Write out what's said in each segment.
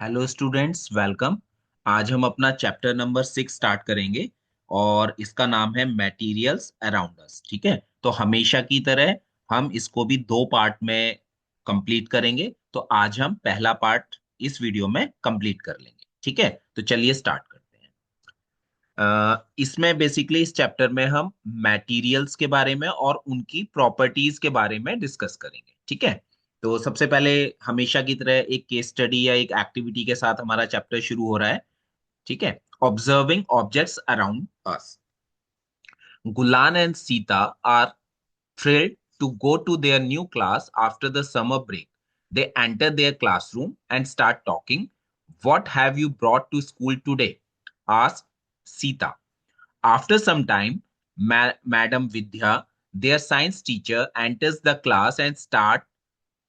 Hello students, welcome. आज हम अपना चैप्टर नंबर 6 स्टार्ट करेंगे और इसका नाम है मटेरियल्स अराउंड अस। ठीक है, तो हमेशा की तरह हम इसको भी दो पार्ट में कंप्लीट करेंगे। तो आज हम पहला पार्ट इस वीडियो में कंप्लीट कर लेंगे। ठीक है, तो चलिए स्टार्ट करते हैं। इसमें बेसिकली इस चैप्टर में हम मटेरियल्स के बारे में और उनकी प्रॉपर्टीज के बारे में डिस्कस करेंगे। ठीक है, तो सबसे पहले हमेशा की तरह एक केस स्टडी या एक एक्टिविटी के साथ हमारा चैप्टर शुरू हो रहा है। ठीक है, observing objects around us. Gulan and Sita are thrilled to go to their new class after the summer break. They enter their classroom and start talking. What have you brought to school today? Asked Sita. After some time, Madam Vidya, their science teacher, enters the class and start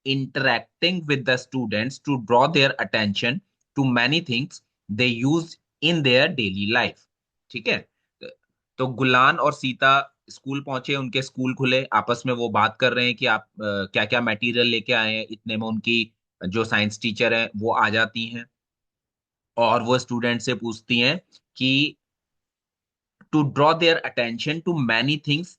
interacting with the students to draw their attention to many things they use in their daily life. ठीक है, तो गुलान और Sita school पहुंचे, उनके school खुले, आपस में वो बात कर रहे हैं कि आप क्या क्या मटेरियल लेके आए हैं। इतने में उनकी जो साइंस टीचर है वो आ जाती हैं और वो स्टूडेंट से पूछती हैं कि to draw their attention to many things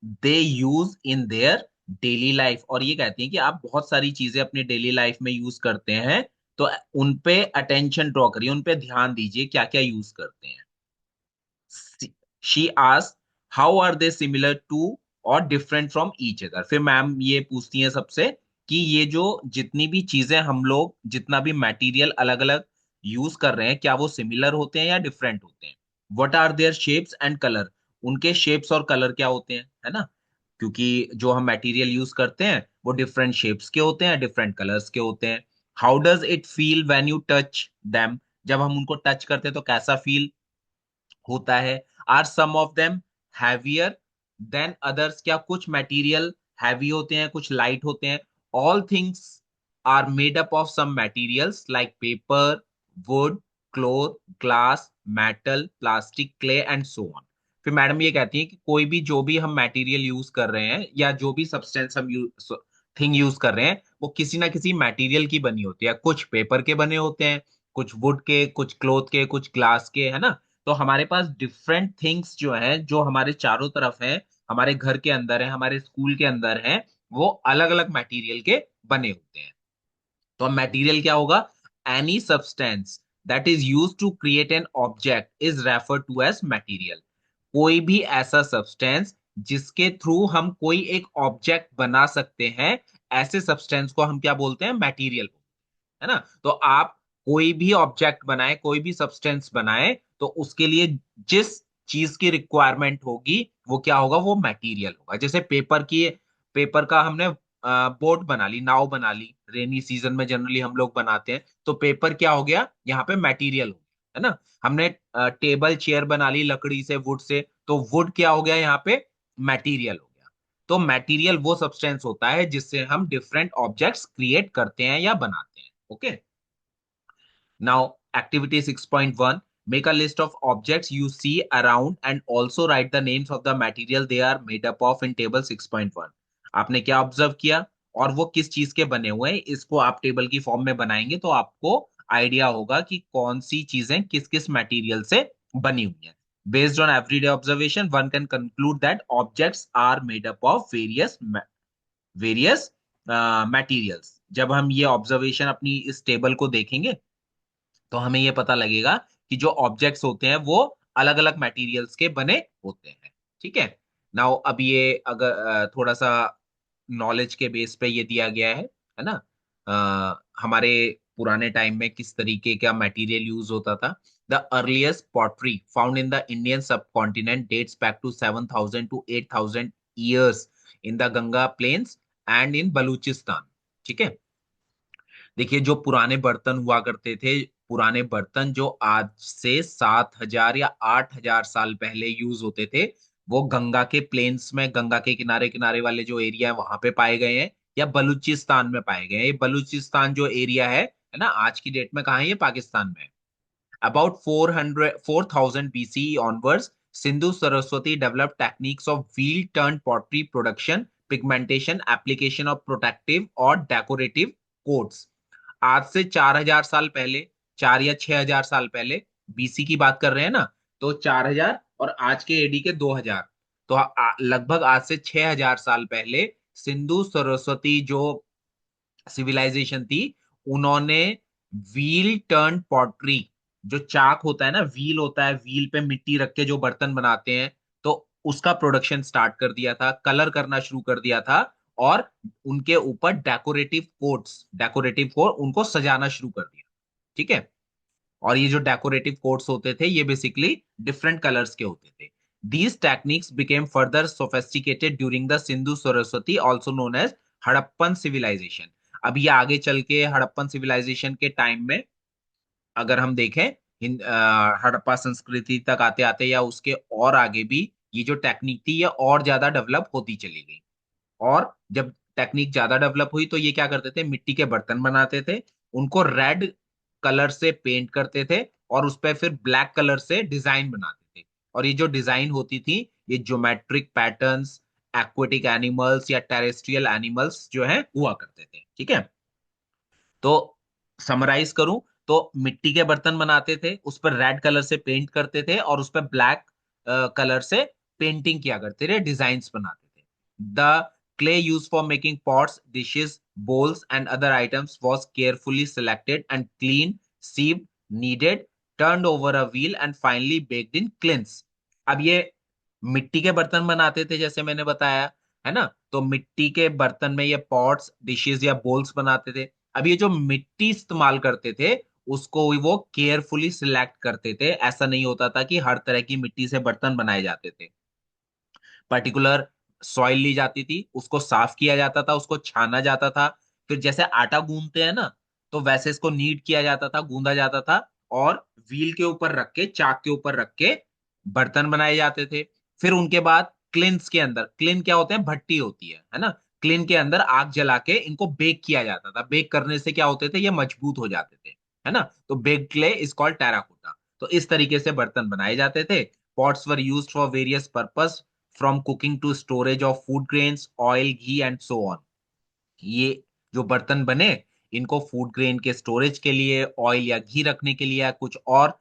they use in their daily life. और ये कहती हैं कि आप बहुत सारी चीजें अपने डेली लाइफ में यूज करते हैं, तो उन पे अटेंशन ड्रॉ करिए, उन पे ध्यान दीजिए क्या क्या यूज करते हैं। She asked how are they similar to और डिफरेंट फ्रॉम ईच अदर। फिर मैम ये पूछती हैं सबसे कि ये जो जितनी भी चीजें हम लोग जितना भी मटेरियल अलग अलग यूज कर रहे हैं, क्या वो सिमिलर होते हैं या डिफरेंट होते हैं। What are their shapes and colour. उनके शेप्स और कलर क्या होते हैं, है ना। क्योंकि जो हम मटेरियल यूज करते हैं वो डिफरेंट शेप्स के होते हैं, डिफरेंट कलर्स के होते हैं। How does it feel when you touch them. जब हम उनको टच करते हैं तो कैसा फील होता है। Are some of them heavier than others. क्या कुछ मटेरियल हैवी होते हैं, कुछ लाइट होते हैं। All things are made up of some materials like paper, wood, cloth, glass, metal, plastic, clay and so on. फिर मैडम ये कहती है कि कोई भी जो भी हम मटेरियल यूज कर रहे हैं या जो भी सब्सटेंस हम थिंग यूज कर रहे हैं वो किसी ना किसी मटेरियल की बनी होती है। कुछ पेपर के बने होते हैं, कुछ वुड के, कुछ क्लोथ के, कुछ ग्लास के, है ना। तो हमारे पास डिफरेंट थिंग्स जो है, जो हमारे चारों तरफ है, हमारे घर के अंदर है, हमारे स्कूल के अंदर है, वो अलग अलग मटेरियल के बने होते हैं। तो अब मटेरियल क्या होगा। Any substance that is use to create an object is refer to as material. कोई भी ऐसा सब्सटेंस जिसके थ्रू हम कोई एक ऑब्जेक्ट बना सकते हैं, ऐसे सब्सटेंस को हम क्या बोलते हैं, मटेरियल, है ना। तो आप कोई भी ऑब्जेक्ट बनाए, कोई भी सब्सटेंस बनाए, तो उसके लिए जिस चीज की रिक्वायरमेंट होगी वो क्या होगा, वो मटेरियल होगा। जैसे पेपर का हमने बोट बना ली, नाव बना ली, रेनी सीजन में जनरली हम लोग बनाते हैं, तो पेपर क्या हो गया यहाँ पे, मटेरियल हो गया, है ना। हमने टेबल चेयर बना ली लकड़ी से, वुड से, तो वुड क्या हो गया यहाँ पे, मटेरियल हो गया। तो मटेरियल वो सब्सटेंस होता है जिससे हम डिफरेंट ऑब्जेक्ट्स क्रिएट करते हैं या बनाते हैं। Okay, now, activity 6.1. Make a list of objects you see around and also write the names of the material they are made up of in table 6.1. आपने क्या ऑब्जर्व किया और वो किस चीज के बने हुए हैं, इसको आप टेबल की फॉर्म में बनाएंगे तो आपको आइडिया होगा कि कौन सी चीजें किस किस मटेरियल से बनी हुई हैं। Based on everyday observation, one can conclude that objects are made up of various materials. जब हम ये ऑब्जर्वेशन अपनी इस टेबल को देखेंगे तो हमें ये पता लगेगा कि जो ऑब्जेक्ट्स होते हैं वो अलग अलग मटेरियल्स के बने होते हैं। ठीक है, नाउ अब ये अगर थोड़ा सा नॉलेज के बेस पे ये दिया गया है ना। हमारे पुराने टाइम में किस तरीके का मटेरियल यूज होता था। The earliest pottery found in the Indian subcontinent dates back to 7,000 to 8,000 years in the Ganga plains and in Balochistan. ठीक है, देखिए जो पुराने बर्तन हुआ करते थे, पुराने बर्तन जो आज से 7,000 या 8,000 साल पहले यूज होते थे, वो गंगा के प्लेन्स में, गंगा के किनारे किनारे वाले जो एरिया है वहां पे पाए गए हैं या बलूचिस्तान में पाए गए हैं। ये बलूचिस्तान जो एरिया है ना, आज की डेट में कहाँ है, ये पाकिस्तान में है। About 4,000 BCE onwards, Sindhu Saraswati developed techniques of wheel-turned pottery production, pigmentation, application of protective और decorative coats. आज से 4,000 साल पहले 4 या 6 हजार साल पहले, बीसी की बात कर रहे हैं ना, तो 4 हजार और आज के एडी के 2 हजार, तो लगभग आज से 6 हजार साल पहले सिंधु सरस्वती जो सिविलाइजेशन थी, उन्होंने व्हील टर्न पॉटरी, जो चाक होता है ना, व्हील होता है, व्हील पे मिट्टी रख के जो बर्तन बनाते हैं, तो उसका प्रोडक्शन स्टार्ट कर दिया था, कलर करना शुरू कर दिया था, और उनके ऊपर डेकोरेटिव कोट उनको सजाना शुरू कर दिया। ठीक है। और ये जो डेकोरेटिव कोट्स होते थे, ये बेसिकली डिफरेंट कलर्स के होते थे। These techniques became further sophisticated during the Sindhu Saraswati, also known as Harappan civilisation. अब ये आगे चल के हड़प्पन सिविलाइजेशन के टाइम में अगर हम देखें, हड़प्पा संस्कृति तक आते आते या उसके और आगे भी ये जो टेक्निक थी ये और ज्यादा डेवलप होती चली गई। और जब टेक्निक ज्यादा डेवलप हुई तो ये क्या करते थे, मिट्टी के बर्तन बनाते थे, उनको रेड कलर से पेंट करते थे, और उस पर फिर ब्लैक कलर से डिजाइन बनाते थे। और ये जो डिजाइन होती थी, ये ज्योमेट्रिक पैटर्न्स, एक्वेटिक एनिमल्स या टेरेस्ट्रियल एनिमल्स जो है हुआ करते थे। ठीक है। तो समराइज करूं, तो मिट्टी के बर्तन बनाते थे, उस पर रेड कलर से पेंट करते थे, और उस पर ब्लैक कलर से पेंटिंग किया करते थे, डिजाइन्स बनाते थे। The clay used for making pots, dishes, bowls, and other items was carefully selected and cleaned, sieved, kneaded, turned over a wheel, and finally baked in kilns. अब ये मिट्टी के बर्तन बनाते थे जैसे मैंने बताया, है ना, तो मिट्टी के बर्तन में ये पॉट्स, डिशेस या बोल्स बनाते थे। अब ये जो मिट्टी इस्तेमाल करते थे, उसको वो केयरफुली सिलेक्ट करते थे। ऐसा नहीं होता था कि हर तरह की मिट्टी से बर्तन बनाए जाते थे। पर्टिकुलर सॉइल ली जाती थी, उसको साफ किया जाता था, उसको छाना जाता था, फिर जैसे आटा गूंदते हैं ना, तो वैसे इसको नीड किया जाता था, गूंदा जाता था, और व्हील के ऊपर रख के, चाक के ऊपर रख के बर्तन बनाए जाते थे। फिर उनके बाद क्लिन्स के अंदर, क्लिन क्या होते हैं, भट्टी होती है ना, क्लिन के अंदर आग जला के इनको बेक किया जाता था। बेक करने से क्या होते थे, ये मजबूत हो जाते थे, है ना। तो bake clay is called terracotta. तो इस तरीके से बर्तन बनाए जाते थे। Pots were used for various purpose, from cooking to storage of food grains, oil, ghee and so on. ये जो बर्तन बने, इनको फूड ग्रेन के स्टोरेज के लिए, ऑयल या घी रखने के लिए, या कुछ और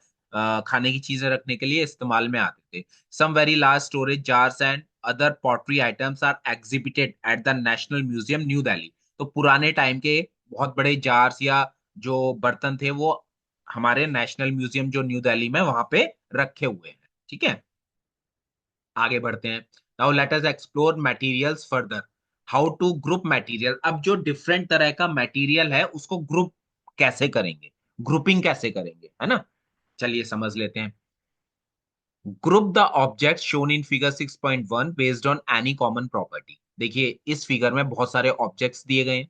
खाने की चीजें रखने के लिए इस्तेमाल में आते थे। Some very large storage jars and other pottery items are exhibited at the National Museum New Delhi. तो पुराने टाइम के बहुत बड़े जार्स या जो बर्तन थे, वो हमारे नेशनल म्यूजियम जो न्यू दिल्ली में वहां पे रखे हुए हैं। ठीक है। आगे बढ़ते हैं। Now let us explore materials further. How to group material. अब जो डिफरेंट तरह का मटेरियल है उसको ग्रुप कैसे करेंगे, ग्रुपिंग कैसे करेंगे, है ना। चलिए समझ लेते हैं। Group the object shown in figure 6.1 based on any common property. देखिए इस फिगर में बहुत सारे ऑब्जेक्ट्स दिए गए हैं।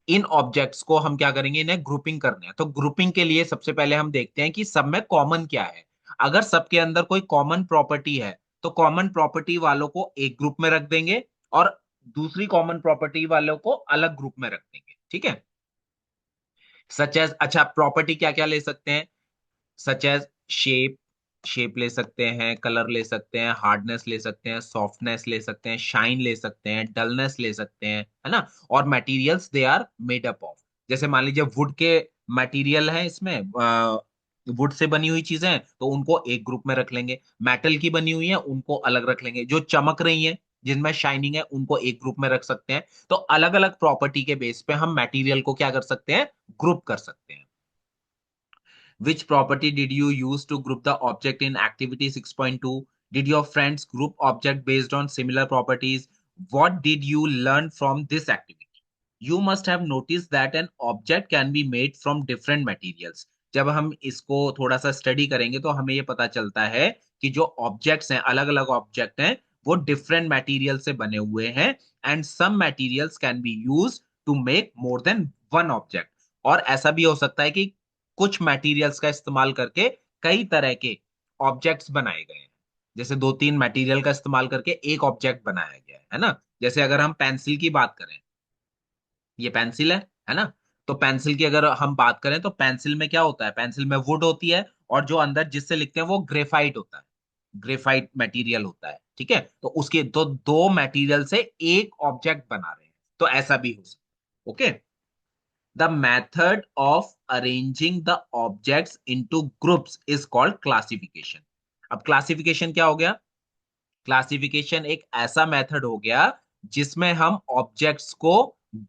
इन ऑब्जेक्ट्स को हम क्या करेंगे, इन्हें ग्रुपिंग करने हैं। तो ग्रुपिंग के लिए सबसे पहले हम देखते हैं कि सब में कॉमन क्या है। अगर सबके अंदर कोई कॉमन प्रॉपर्टी है, तो कॉमन प्रॉपर्टी वालों को एक ग्रुप में रख देंगे, और दूसरी कॉमन प्रॉपर्टी वालों को अलग ग्रुप में रख देंगे। ठीक है। सच एज, अच्छा प्रॉपर्टी क्या क्या ले सकते हैं, सच एज शेप, शेप ले सकते हैं, कलर ले सकते हैं, हार्डनेस ले सकते हैं, सॉफ्टनेस ले सकते हैं, शाइन ले सकते हैं, डलनेस ले सकते हैं, है ना। और materials they are made up of, जैसे मान लीजिए वुड के मटेरियल है, इसमें वुड से बनी हुई चीजें हैं, तो उनको एक ग्रुप में रख लेंगे। मेटल की बनी हुई है, उनको अलग रख लेंगे। जो चमक रही है, जिनमें शाइनिंग है, उनको एक ग्रुप में रख सकते हैं। तो अलग अलग प्रॉपर्टी के बेस पे हम मटेरियल को क्या कर सकते हैं, ग्रुप कर सकते हैं। Which property did you use to group the object in activity 6.2? Did your friends group object based on similar properties? What did you learn from this activity? You must have noticed that an object can be made from different materials. जब हम इसको थोड़ा सा study करेंगे तो हमें ये पता चलता है कि जो ऑब्जेक्ट्स हैं, अलग अलग ऑब्जेक्ट हैं, वो डिफरेंट मटेरियल से बने हुए हैं, and some materials can be use to make more than one object. और ऐसा भी हो सकता है कि कुछ मटेरियल्स का इस्तेमाल करके कई तरह के ऑब्जेक्ट्स बनाए गए हैं। जैसे दो तीन मटेरियल का इस्तेमाल करके एक ऑब्जेक्ट बनाया गया है ना। जैसे अगर हम पेंसिल की बात करें, ये पेंसिल है ना। तो पेंसिल की अगर हम बात करें, तो पेंसिल में क्या होता है, पेंसिल में वुड होती है, और जो अंदर जिससे लिखते हैं वो ग्रेफाइट होता है, ग्रेफाइट मटेरियल होता है। ठीक है। तो उसके दो दो मटेरियल से एक ऑब्जेक्ट बना रहे हैं, तो ऐसा भी हो सकता है। Okay. The method of arranging the objects into groups is called classification. अब क्लासिफिकेशन क्या हो गया? क्लासिफिकेशन एक ऐसा मेथड हो गया जिसमें हम ऑब्जेक्ट्स को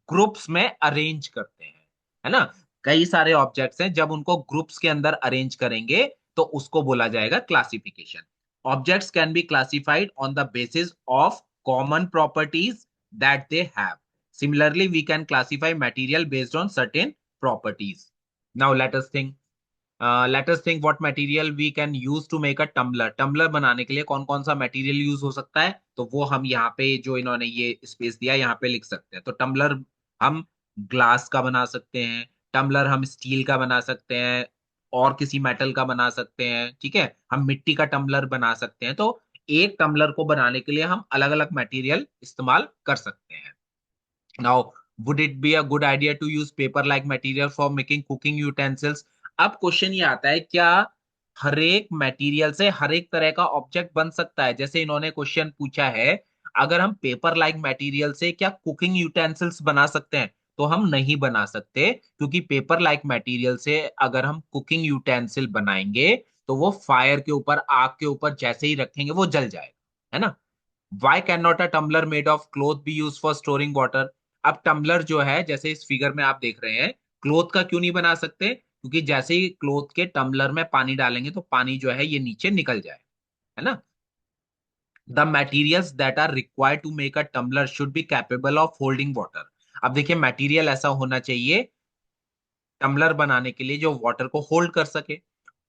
ग्रुप्स में अरेंज करते हैं, है ना? कई सारे ऑब्जेक्ट्स हैं, जब उनको ग्रुप्स के अंदर अरेंज करेंगे तो उसको बोला जाएगा classification. Objects can be classified on the basis of common properties that they have. Similarly we can classify material based on certain properties. Now let us think what material we can use to make a tumbler. Tumbler बनाने के लिए कौन कौन सा material use हो सकता है? तो वो हम यहाँ पे, जो इन्होंने ये स्पेस दिया, यहाँ पे लिख सकते हैं। तो टम्बलर हम ग्लास का बना सकते हैं, टम्बलर हम स्टील का बना सकते हैं, और किसी मेटल का बना सकते हैं, ठीक है? हम मिट्टी का टम्बलर बना सकते हैं। तो एक टम्बलर को बनाने के लिए हम अलग अलग मटेरियल इस्तेमाल कर सकते हैं। Now, would it be a good idea to use paper-like material for making cooking utensils? अब क्वेश्चन ये आता है, क्या हर एक मटेरियल से हर एक तरह का ऑब्जेक्ट बन सकता है? जैसे इन्होंने क्वेश्चन पूछा है, अगर हम पेपर लाइक मटेरियल से क्या कुकिंग यूटेंसिल्स बना सकते हैं? तो हम नहीं बना सकते, क्योंकि पेपर लाइक मटेरियल से अगर हम कुकिंग यूटेंसिल बनाएंगे तो वो फायर के ऊपर, आग के ऊपर जैसे ही रखेंगे वो जल जाएगा, है ना? Why cannot a tumbler made of cloth be used for storing water? अब टम्बलर जो है, जैसे इस फिगर में आप देख रहे हैं, क्लोथ का क्यों नहीं बना सकते? क्योंकि जैसे ही क्लोथ के टम्बलर में पानी डालेंगे तो पानी जो है ये नीचे निकल जाए, है ना? The materials that are required to make a tumbler should be capable of holding water. अब देखिए, मटेरियल ऐसा होना चाहिए टम्बलर बनाने के लिए जो वाटर को होल्ड कर सके।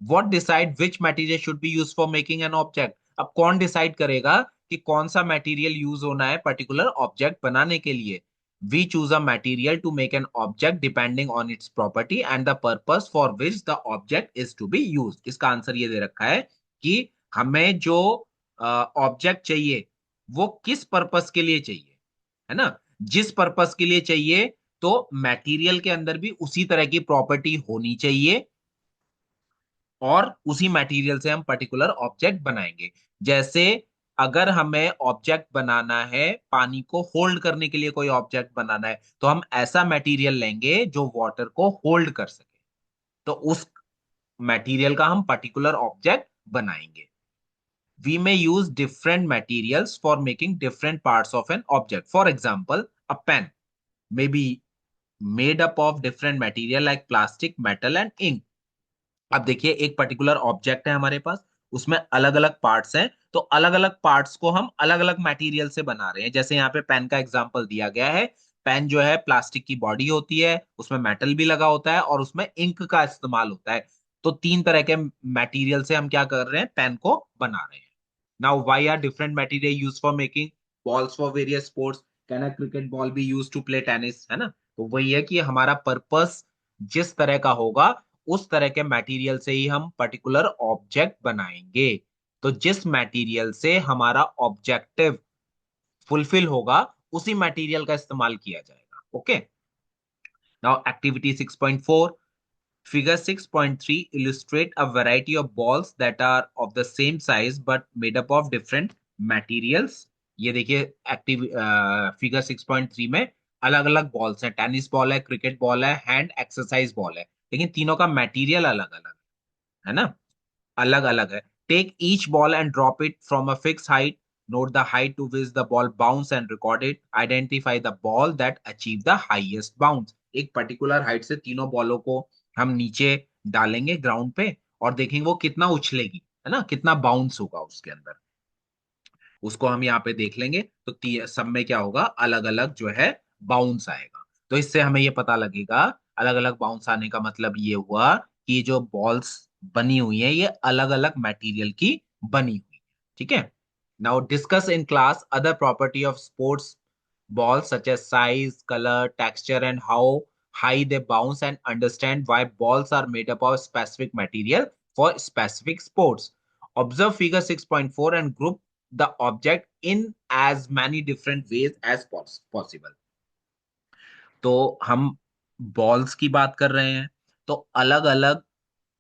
What decide which material should be use for making an object? अब कौन डिसाइड करेगा कि कौन सा मटेरियल यूज होना है पर्टिकुलर ऑब्जेक्ट बनाने के लिए? We choose a material to make an object depending on its property and the purpose for which the object is to be use. इसका आंसर ये दे रखा है कि हमें जो ऑब्जेक्ट चाहिए वो किस पर्पस के लिए चाहिए, है ना? जिस पर्पस के लिए चाहिए, तो मटेरियल के अंदर भी उसी तरह की प्रॉपर्टी होनी चाहिए, और उसी मटेरियल से हम पर्टिकुलर ऑब्जेक्ट बनाएंगे। जैसे अगर हमें ऑब्जेक्ट बनाना है, पानी को होल्ड करने के लिए कोई ऑब्जेक्ट बनाना है, तो हम ऐसा मटेरियल लेंगे जो वाटर को होल्ड कर सके, तो उस मटेरियल का हम पर्टिकुलर ऑब्जेक्ट बनाएंगे। We may use different materials for making different parts of an object. For example, a pen may be made up of different material like plastic, metal and ink. अब देखिए, एक particular object है हमारे पास, उसमें अलग अलग parts हैं, तो अलग अलग पार्ट्स को हम अलग अलग मटेरियल से बना रहे हैं। जैसे यहाँ पे पेन का एग्जांपल दिया गया है। पेन जो है प्लास्टिक की बॉडी होती है, उसमें मेटल भी लगा होता है और उसमें इंक का इस्तेमाल होता है। तो तीन तरह के मटेरियल से हम क्या कर रहे हैं? पेन को बना रहे हैं। Now, why are different material used for making balls for various sports? Can a cricket ball be used to play tennis? है ना? तो वही है कि हमारा पर्पस जिस तरह का होगा, उस तरह के मटेरियल से ही हम पर्टिकुलर ऑब्जेक्ट बनाएंगे। तो जिस मटेरियल से हमारा ऑब्जेक्टिव फुलफिल होगा, उसी मटेरियल का इस्तेमाल किया जाएगा। Okay. Now activity 6.4, Figure 6.3 illustrate a variety of balls that are of the same size but made up of different materials. ये देखिए, एक्टिव फिगर 6.3 में अलग अलग बॉल्स हैं। टेनिस बॉल है, क्रिकेट बॉल है, हैंड एक्सरसाइज बॉल है, लेकिन तीनों का मटेरियल अलग अलग है ना? अलग अलग है। Take each ball and drop it from a fix height. Note the height to which the ball bounce and record it. Identify the ball that achieve the highest bounce. एक पर्टिकुलर हाइट से तीनों बॉलों को हम नीचे डालेंगे ground पे, और देखेंगे वो कितना उछलेगी, है ना? कितना बाउंस होगा उसके अंदर, उसको हम यहाँ पे देख लेंगे। तो सब में क्या होगा? अलग अलग जो है बाउंस आएगा। तो इससे हमें ये पता लगेगा, अलग अलग बाउंस आने का मतलब ये हुआ कि ये जो बॉल्स बनी हुई है ये अलग अलग मटेरियल की बनी हुई है। ठीक है। Now discuss in class other property of sports balls such as size, color, texture, and how high they bounce, and understand why balls are made up of specific material for specific sports. Observe figure 6.4 and group the object in as many different ways as possible. तो हम balls की बात कर रहे हैं, तो अलग अलग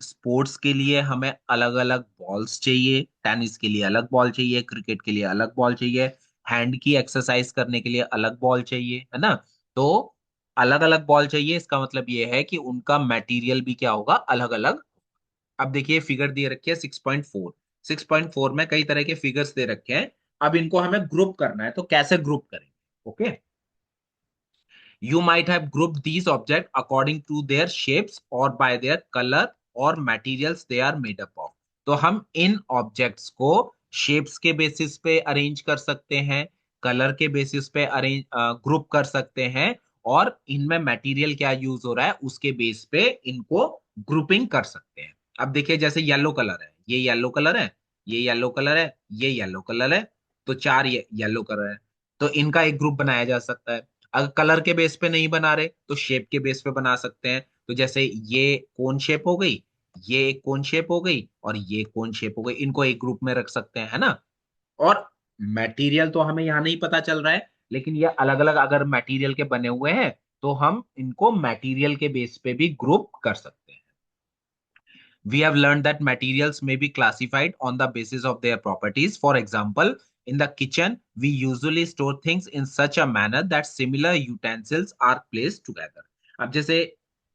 स्पोर्ट्स के लिए हमें अलग अलग बॉल्स चाहिए। टेनिस के लिए अलग बॉल चाहिए, क्रिकेट के लिए अलग बॉल चाहिए, हैंड की एक्सरसाइज करने के लिए अलग बॉल चाहिए, है ना? तो अलग अलग बॉल चाहिए, इसका मतलब ये है कि उनका मटेरियल भी क्या होगा, अलग अलग। अब देखिए फिगर दे रखी है 6.4। 6.4 में कई तरह के फिगर्स दे रखे हैं। अब इनको हमें ग्रुप करना है, तो कैसे ग्रुप करेंगे? Okay, you might have grouped these objects according to their shapes or by their color or materials they are made up of। तो हम इन ऑब्जेक्ट्स को शेप्स के बेसिस पे अरेंज कर सकते हैं, कलर के बेसिस पे अरेंज ग्रुप कर सकते हैं, और इनमें मटेरियल क्या यूज हो रहा है उसके बेस पे इनको ग्रुपिंग कर सकते हैं। अब देखिए जैसे येलो कलर है, ये येलो कलर है, ये येलो कलर है, ये येलो कलर है, तो चार ये येलो कलर है, तो इनका एक ग्रुप बनाया जा सकता है। अगर कलर के बेस पे नहीं बना रहे तो शेप के बेस पे बना सकते हैं। तो जैसे ये कोन शेप हो गई, ये एक कोन शेप हो गई, और ये कोन शेप हो गई, इनको एक ग्रुप में रख सकते हैं, है ना। और मटेरियल तो हमें यहाँ नहीं पता चल रहा है, लेकिन ये अलग अलग अगर मटेरियल के बने हुए हैं तो हम इनको मटेरियल के बेस पे भी ग्रुप कर सकते हैं। We have learned that materials may be classified on the basis of their properties. For example, in the kitchen, we usually store things in such a manner that similar utensils are placed together. अब जैसे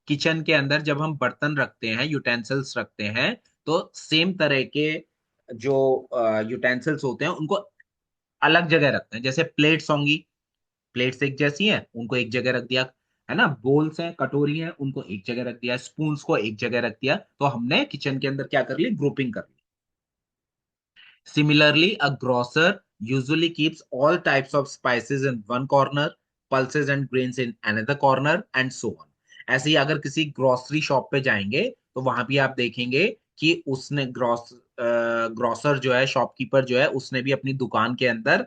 kitchen के अंदर जब हम बर्तन रखते हैं, utensils रखते हैं, तो सेम तरह के जो यूटेंसिल्स होते हैं उनको अलग जगह रखते हैं। जैसे प्लेट्स होंगी, प्लेट्स एक जैसी हैं, उनको एक जगह रख दिया, है ना। बोल्स हैं, कटोरी हैं, उनको एक जगह रख दिया, स्पून्स को एक जगह रख दिया, तो हमने किचन के अंदर क्या कर ली, ग्रुपिंग कर ली। Similarly, a grocer usually keeps all types of spices in one corner, pulses and grains in another corner, and so on। ऐसे ही अगर किसी ग्रोसरी शॉप पे जाएंगे तो वहां भी आप देखेंगे कि उसने ग्रोसर जो है, शॉपकीपर जो है, उसने भी अपनी दुकान के अंदर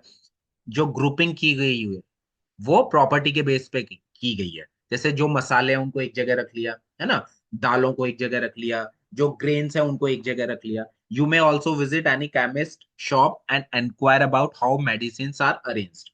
जो ग्रुपिंग की गई हुई है वो प्रॉपर्टी के बेस पे की गई है। जैसे जो मसाले हैं उनको एक जगह रख लिया, है ना, दालों को एक जगह रख लिया, जो ग्रेन्स है उनको एक जगह रख लिया। You may also visit any chemist shop and enquire about how medicine are arranged.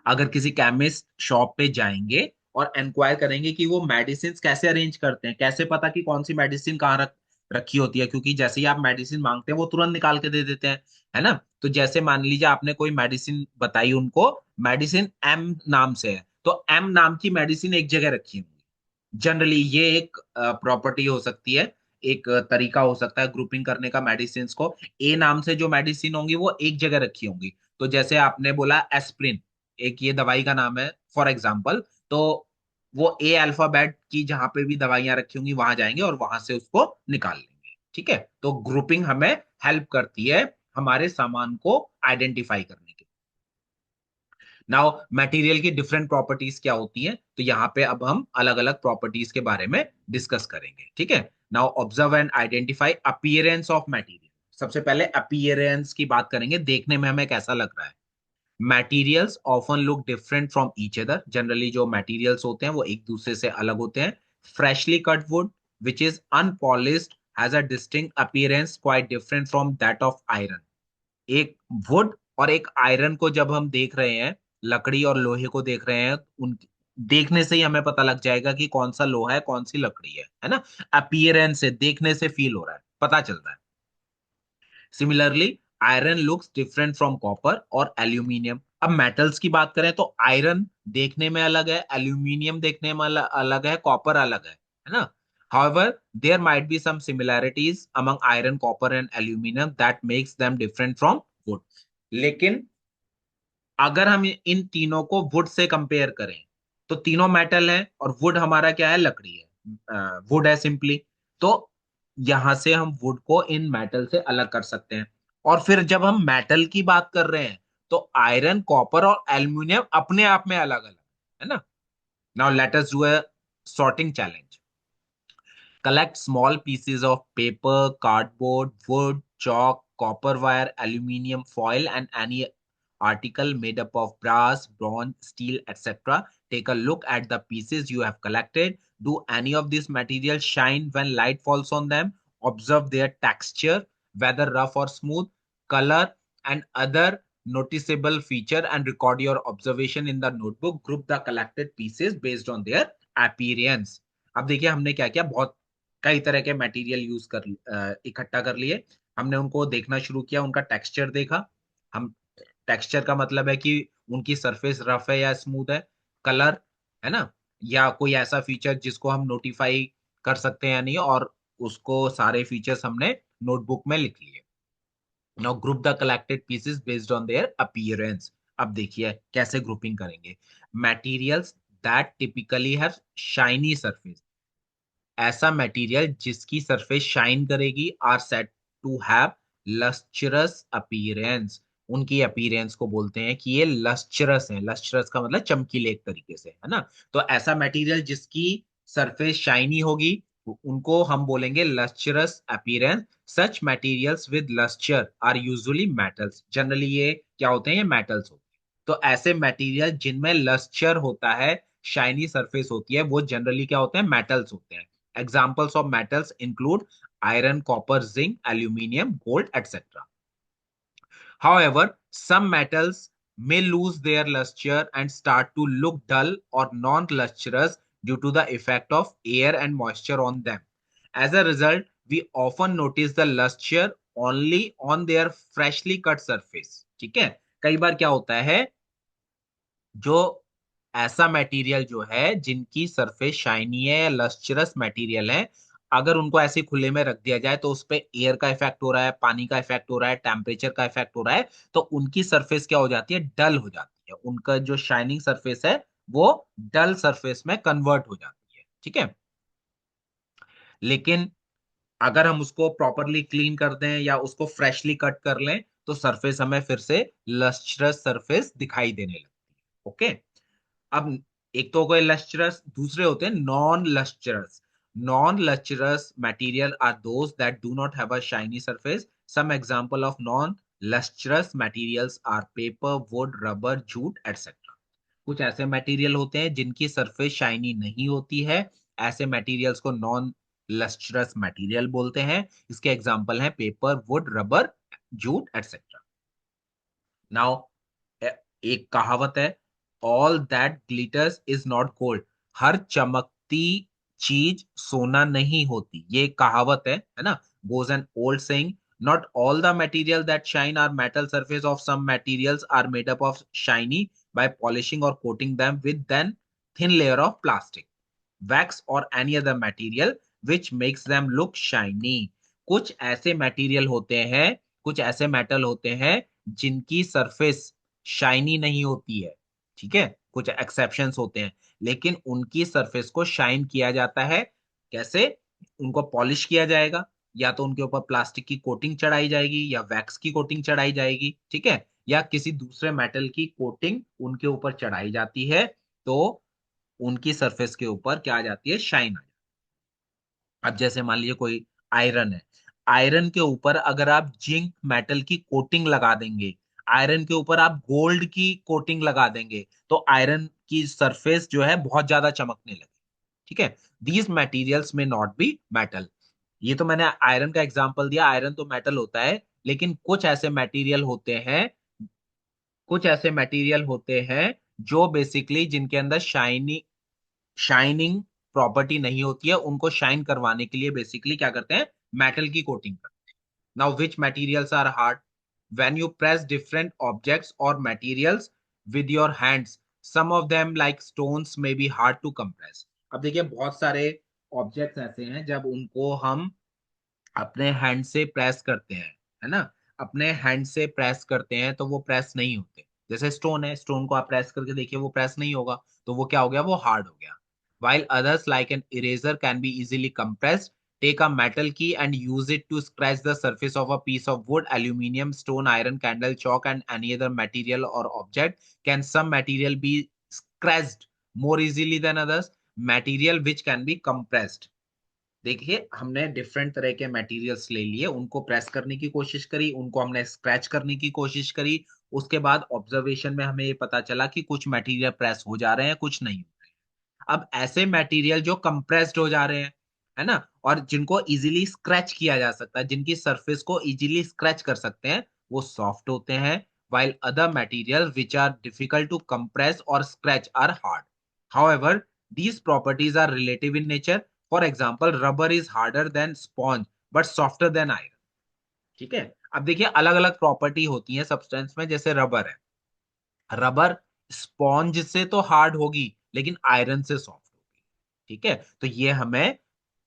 अगर किसी केमिस्ट शॉप पे जाएंगे और एनक्वायर करेंगे कि वो मेडिसिन कैसे अरेंज करते हैं, कैसे पता कि कौन सी मेडिसिन कहाँ रखी होती है, क्योंकि जैसे ही आप मेडिसिन मांगते हैं वो तुरंत निकाल के दे देते हैं, है ना। तो जैसे मान लीजिए आपने कोई मेडिसिन बताई उनको, मेडिसिन एम नाम से है, तो एम नाम की मेडिसिन एक जगह रखी होगी। जनरली ये एक प्रॉपर्टी हो सकती है, एक तरीका हो सकता है ग्रुपिंग करने का मेडिसिन को। ए नाम से जो मेडिसिन होंगी वो एक जगह रखी होंगी। तो जैसे आपने बोला एस्प्रिन, एक ये दवाई का नाम है फॉर एग्जाम्पल, तो वो ए अल्फाबेट की जहां पे भी दवाइयां रखी होंगी वहां जाएंगे और वहां से उसको निकाल लेंगे। ठीक है, तो ग्रुपिंग हमें हेल्प करती है हमारे सामान को आइडेंटिफाई करने के। नाउ मटेरियल की डिफरेंट प्रॉपर्टीज क्या होती हैं, तो यहाँ पे अब हम अलग अलग प्रॉपर्टीज के बारे में डिस्कस करेंगे। ठीक है, now observe and identify appearance of material. सबसे पहले अपीयरेंस की बात करेंगे, देखने में हमें कैसा लग रहा है। Materials often look different from each other. Generally जो मटेरियल्स होते हैं वो एक दूसरे से अलग होते हैं। Freshly cut would which is unpolished has a distinct appearance quite different from that of iron. एक वुड और एक आयरन को जब हम देख रहे हैं, लकड़ी और लोहे को देख रहे हैं, उन देखने से ही हमें पता लग जाएगा कि कौन सा लोहा है, कौन सी लकड़ी है ना। अपीयरेंस से, देखने से फील हो रहा है, पता चल रहा है। Similarly iron looks different from copper और एल्यूमिनियम। अब मेटल्स की बात करें तो आयरन देखने में अलग है, एल्यूमिनियम देखने में अलग है, कॉपर अलग है ना। However, there might be some similarities among iron, copper, and aluminum that makes them different from wood। लेकिन अगर हम इन तीनों को वुड से कंपेयर करें तो तीनों मेटल है और वुड हमारा क्या है, लकड़ी है, वुड है सिंपली। तो यहां से हम वुड को इन मेटल से अलग कर सकते हैं। और फिर जब हम मेटल की बात कर रहे हैं तो आयरन, कॉपर और एल्यूमिनियम अपने आप में अलग अलग है ना। Now let us do a sorting challenge. Collect small pieces of paper, cardboard, wood, chalk, copper wire, aluminium foil, and any article made up of brass, bronze, steel, etc. Take a look at the pieces you have collected. Do any of these materials shine when light falls on them? Observe their texture, whether rough or smooth, color, and other noticeable feature, and record your observation in the notebook. Group the collected pieces based on their appearance। अब देखिए हमने क्या किया, बहुत कई तरह के material use कर इकट्ठा कर लिए। हमने उनको देखना शुरू किया, उनका टेक्सचर देखा। हम टेक्सचर का मतलब है कि उनकी सरफेस रफ है या स्मूथ है। कलर, है ना, या कोई ऐसा फीचर जिसको हम नोटिफाई कर सकते हैं या नहीं, और उसको सारे फीचर्स हमने नोटबुक में लिख लिए। Now group the collected pieces based on their appearance. अब देखिए कैसे ग्रुपिंग करेंगे। Materials that typically have shiny surface, ऐसा मटेरियल जिसकी सरफेस शाइन करेगी, are said to have lustrous appearance. उनकी अपीयरेंस को बोलते हैं कि ये लस्चरस है। लस्चरस का मतलब चमकीले एक तरीके से, है ना। तो ऐसा मटेरियल जिसकी सरफेस शाइनी होगी, उनको हम बोलेंगे lustrous appearance. Such materials with lustre are usually metals. Generally ये क्या होते हैं, ये मेटल्स होते हैं। तो ऐसे मटेरियल जिनमें लस्चर होता है, शाइनी सरफेस होती है, वो जनरली क्या होते हैं, मेटल्स होते हैं। Examples of metals include iron, copper, zinc, aluminium, gold, etc. However, some metals may lose their luster and start to look dull or non-lustrous due to the effect of air and moisture on them. As a result, we often notice the luster only on their freshly cut surface. ठीक है, कई बार क्या होता है, जो ऐसा material जो है जिनकी सरफेस शाइनी है या लस्चरस मटेरियल है, अगर उनको ऐसे खुले में रख दिया जाए तो उस पे एयर का इफेक्ट हो रहा है, पानी का इफेक्ट हो रहा है, टेम्परेचर का इफेक्ट हो रहा है, तो उनकी सरफेस क्या हो जाती है, डल हो जाती है। उनका जो शाइनिंग सरफेस है वो डल सरफेस में कन्वर्ट हो जाती है। ठीक है, लेकिन अगर हम उसको प्रॉपरली क्लीन कर दें या उसको फ्रेशली कट कर लें, तो सरफेस हमें फिर से लस्ट्रस सरफेस दिखाई देने लगती है। ओके, अब एक तो कोई लस्ट्रस, दूसरे होते हैं non lustrous. Non lustrous material are those that do not have a shiny surface. Some example of non lustrous materials are paper, wood, rubber, jute etcetera. कुछ ऐसे मटेरियल होते हैं जिनकी सरफेस शाइनी नहीं होती है, ऐसे मटेरियल्स को नॉन लस्ट्रस मटेरियल बोलते हैं। इसके एग्जांपल हैं paper, wood, rubber, jute etcetera. Now एक कहावत है, all that glitters is not gold. हर चमकती चीज सोना नहीं होती, ये एक कहावत है ना। Goes an old saying, not all the material that shine are metal. Surface of some materials are made up of shiny by polishing और coating them with then thin layer of plastic, wax or any other material which makes them look shiny। कुछ ऐसे material होते हैं, कुछ ऐसे metal होते हैं जिनकी सरफेस शाइनी नहीं होती है। ठीक है, कुछ एक्सेप्शंस होते हैं, लेकिन उनकी सरफेस को शाइन किया जाता है। कैसे, उनको पॉलिश किया जाएगा, या तो उनके ऊपर प्लास्टिक की कोटिंग चढ़ाई जाएगी या वैक्स की कोटिंग चढ़ाई जाएगी। ठीक है, या किसी दूसरे मेटल की कोटिंग उनके ऊपर चढ़ाई जाती है, तो उनकी सरफेस के ऊपर क्या आ जाती है, शाइन आ जाती है। अब जैसे मान लीजिए कोई आयरन है, आयरन के ऊपर अगर आप जिंक मेटल की कोटिंग लगा देंगे, आयरन के ऊपर आप गोल्ड की कोटिंग लगा देंगे, तो आयरन की सरफेस जो है बहुत ज्यादा चमकने लगे। ठीक है, दीज मटेरियल्स में नॉट बी मेटल। ये तो मैंने आयरन का एग्जांपल दिया, आयरन तो मेटल होता है, लेकिन कुछ ऐसे मटेरियल होते हैं जो बेसिकली जिनके अंदर शाइनिंग प्रॉपर्टी नहीं होती है, उनको शाइन करवाने के लिए बेसिकली क्या करते हैं, मेटल की कोटिंग करते हैं। Now which materials are hard, when you press different objects और materials with your hands, some of them like stones may be hard to compress. अब देखिए बहुत सारे ऑब्जेक्ट्स ऐसे हैं, जब उनको हम अपने हैंड से प्रेस करते हैं, है ना, अपने हैंड से प्रेस करते हैं तो वो प्रेस नहीं होते। जैसे स्टोन है, स्टोन को आप प्रेस करके देखिए वो प्रेस नहीं होगा, तो वो क्या हो गया, वो हार्ड हो गया। while others like an eraser can be easily compressed, take a metal key and use it to scratch the surface of a piece of wood, aluminum, stone, iron, candle, chalk and any other material or object. Can some material be scratched more easily than others? Material which can be compressed। देखिए हमने different तरह के materials ले लिए, उनको press करने की कोशिश करी, उनको हमने स्क्रैच करने की कोशिश करी। उसके बाद ऑब्जर्वेशन में हमें ये पता चला कि कुछ मटेरियल प्रेस हो जा रहे हैं, कुछ नहीं हो रहे हैं। अब ऐसे मटेरियल जो कंप्रेस्ड हो जा रहे हैं, है ना, और जिनको इजीली स्क्रैच किया जा सकता है, जिनकी सरफेस को इजीली स्क्रैच कर सकते हैं, वो सॉफ्ट होते हैं। while other materials which are difficult to compress or scratch are hard। However, these properties are relative in nature। For example, rubber is harder than sponge but softer than iron। ठीक है, अब देखिए अलग अलग property होती है substance में। जैसे रबर है, रबर स्पॉन्ज से तो हार्ड होगी, लेकिन आयरन से सॉफ्ट होगी। ठीक है, तो ये हमें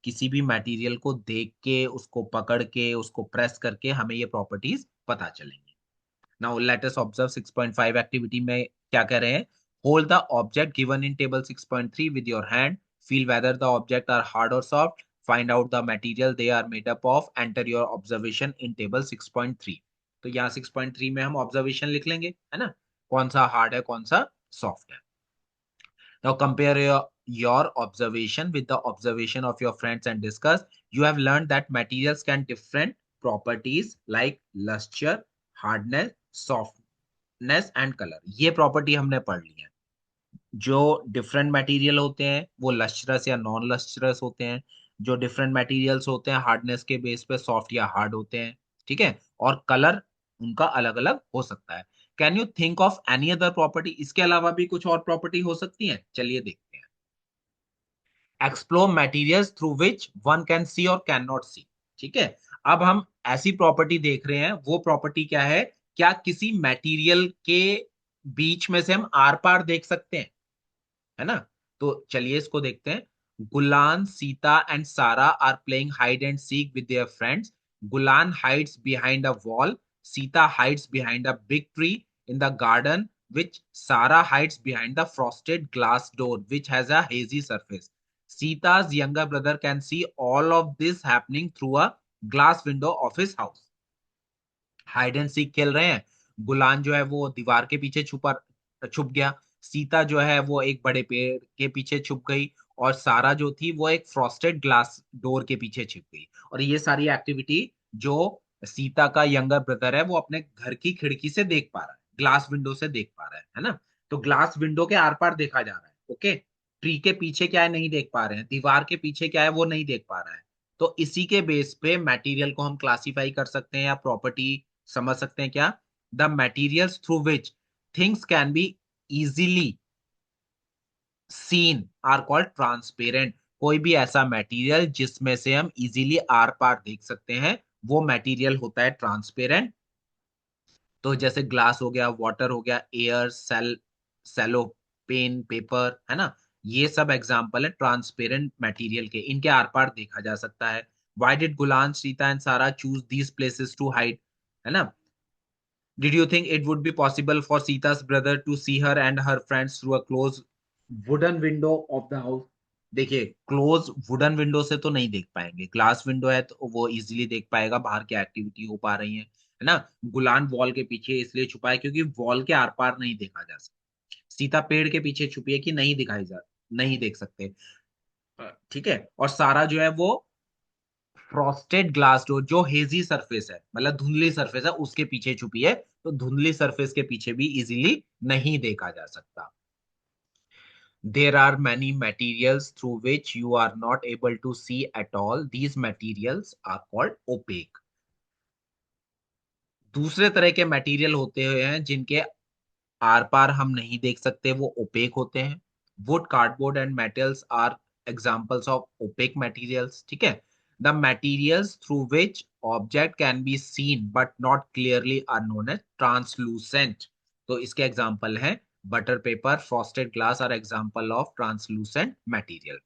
किसी भी मटेरियल को देख के, उसको पकड़ के, उसको प्रेस करके हमें ये प्रॉपर्टीज पता चलेंगी। Now let us observe 6.5 activity में क्या कह रहे हैं। Hold the object given in table 6.3 with your hand, feel whether the object are hard और soft, find out the material they are made up of, enter your observation in table 6.3। तो यहाँ 6.3 में हम ऑब्जर्वेशन लिख लेंगे, है ना, कौन सा हार्ड है कौन सा सॉफ्ट है। Now compare your observation with the observation of your friends and discuss. You have learned that materials can different properties like luster, hardness, softness and color. ये प्रॉपर्टी हमने पढ़ ली है। जो डिफरेंट मटेरियल होते हैं वो लस्ट्रस या नॉन लस्ट्रस होते हैं। जो डिफरेंट मटेरियल्स होते हैं हार्डनेस के बेस पे सॉफ्ट या हार्ड होते हैं। ठीक है, और कलर उनका अलग अलग हो सकता है। Can you think of any other property, इसके अलावा भी कुछ और प्रॉपर्टी हो सकती है, चलिए देखते हैं। Explore materials through which one can see और कैन नॉट सी। ठीक है, अब हम ऐसी प्रॉपर्टी देख रहे हैं, वो प्रॉपर्टी क्या है, क्या किसी मटेरियल के बीच में से हम आर पार देख सकते हैं, है ना। तो चलिए इसको देखते हैं। Gulan, Sita and Sara are playing hide and seek with their friends. Gulan hides behind a wall, Sita hides behind a big tree in the garden, which Sarah hides behind the frosted glass door which has a hazy surface. Sita's younger brother can see all of this happening through a glass window of his house. Hide and seek खेल रहे हैं। गुलान जो है वो दीवार के पीछे छुप गया। सीता जो है वो एक बड़े पेड़ के पीछे छुप गई। और सारा जो थी वो एक फ्रॉस्टेड ग्लास डोर के पीछे छुप गई। और ये सारी एक्टिविटी जो सीता का यंगर ब्रदर है वो अपने घर की खिड़की से देख पा रहा है, ग्लास विंडो से देख पा रहा है ना। तो ग्लास विंडो के आर पार देखा जा रहा है। ओके, ट्री के पीछे क्या है नहीं देख पा रहे हैं, दीवार के पीछे क्या है वो नहीं देख पा रहा है। तो इसी के बेस पे मटेरियल को हम क्लासिफाई कर सकते हैं या प्रॉपर्टी समझ सकते हैं क्या। The materials through which things can be easily seen are called transparent. कोई भी ऐसा मटेरियल जिसमें से हम इजीली आर पार देख सकते हैं वो मटेरियल होता है ट्रांसपेरेंट। तो जैसे ग्लास हो गया, वाटर हो गया, एयर, सेलो, पेन, पेपर, है ना। ये सब एग्जाम्पल है ट्रांसपेरेंट मटेरियल के, इनके आर पार देखा जा सकता है। Why did Gulan, Sita and Sara choose these places to hide, है ना। Did you think it would be possible for Sita's brother to see her and her friends through a closed wooden window of the house? देखिए, close wooden window से तो नहीं देख पाएंगे, glass window है तो वो इजीली देख पाएगा बाहर क्या एक्टिविटी हो पा रही है ना। गुलान वॉल के पीछे इसलिए छुपा है क्योंकि वॉल के आर पार नहीं देखा जा सकता। सीता पेड़ के पीछे छुपी है कि नहीं देख सकते। ठीक है, और सारा जो है वो फ्रॉस्टेड ग्लास डोर, जो हेजी सरफेस है मतलब धुंधली सरफेस है उसके पीछे छुपी है। तो धुंधली सरफेस के पीछे भी इजीली नहीं देखा जा सकता। There are many materials through which you are not able to see at all. These materials are called opaque. दूसरे तरह के मटेरियल होते हैं जिनके आर पार हम नहीं देख सकते, वो ओपेक होते हैं। Wood, cardboard and metals are examples of opaque materials. ठीक है, the materials through which object can be seen but not clearly are known as translucent. तो इसके एग्जांपल हैं butter paper, frosted glass are example of translucent material.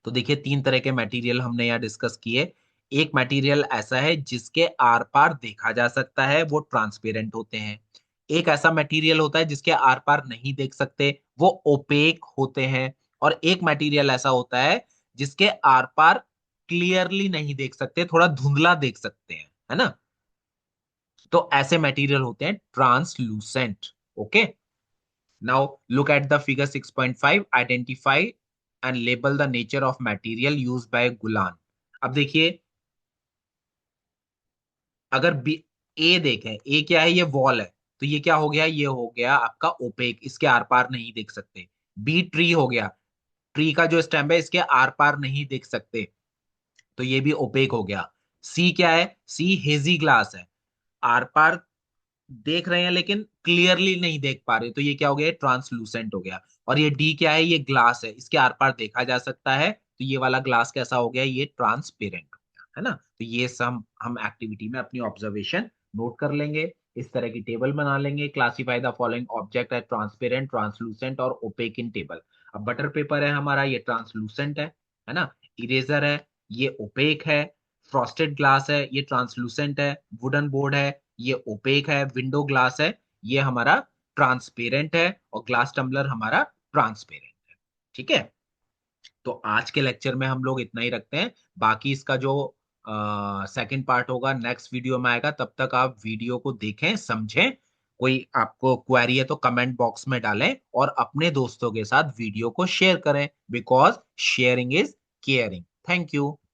तो देखिए तीन तरह के मटेरियल हमने यहाँ डिस्कस किए। एक मटेरियल ऐसा है जिसके आर पार देखा जा सकता है, वो ट्रांसपेरेंट होते हैं। एक ऐसा मटेरियल होता है जिसके आर पार नहीं देख सकते, वो ओपेक होते हैं। और एक मटेरियल ऐसा होता है जिसके आर पार क्लियरली नहीं देख सकते, थोड़ा धुंधला देख सकते हैं, है ना। तो ऐसे मटेरियल होते हैं translucent. Okay, now look at the figure 6.5. Identify and label the nature of material used by Gulan. अब देखिए, अगर बी ए देखें, ए क्या है, ये वॉल है। तो ये क्या हो गया, ये हो गया आपका ओपेक, इसके आर पार नहीं देख सकते। बी ट्री हो गया, ट्री का जो स्टेम है इसके आर पार नहीं देख सकते, तो ये भी ओपेक हो गया। सी क्या है, सी हेजी ग्लास है, आर पार देख रहे हैं लेकिन क्लियरली नहीं देख पा रहे, तो ये क्या हो गया, ट्रांसलूसेंट हो गया। और ये डी क्या है, ये ग्लास है, इसके आर पार देखा जा सकता है, तो ये वाला ग्लास कैसा हो गया, ये ट्रांसपेरेंट हो गया, है ना। तो ये सब हम एक्टिविटी में अपनी ऑब्जर्वेशन नोट कर लेंगे। इस तरह की टेबल बना लेंगे। Classify the following object as transparent, translucent और ओपेक इन टेबल। अब बटर पेपर है हमारा, ये ट्रांसलूसेंट है ना। इरेजर है, ये ओपेक है। फ्रॉस्टेड ग्लास है, ये ट्रांसलूसेंट है। वुडन बोर्ड है, ये ओपेक है। विंडो ग्लास है, ये हमारा ट्रांसपेरेंट है। और ग्लास टम्बलर हमारा ट्रांसपेरेंट है। ठीक है, तो आज के लेक्चर में हम लोग इतना ही रखते हैं। बाकी इसका जो सेकंड पार्ट होगा नेक्स्ट वीडियो में आएगा। तब तक आप वीडियो को देखें, समझें। कोई आपको क्वेरी है तो कमेंट बॉक्स में डालें और अपने दोस्तों के साथ वीडियो को शेयर करें, because sharing is caring. Thank you.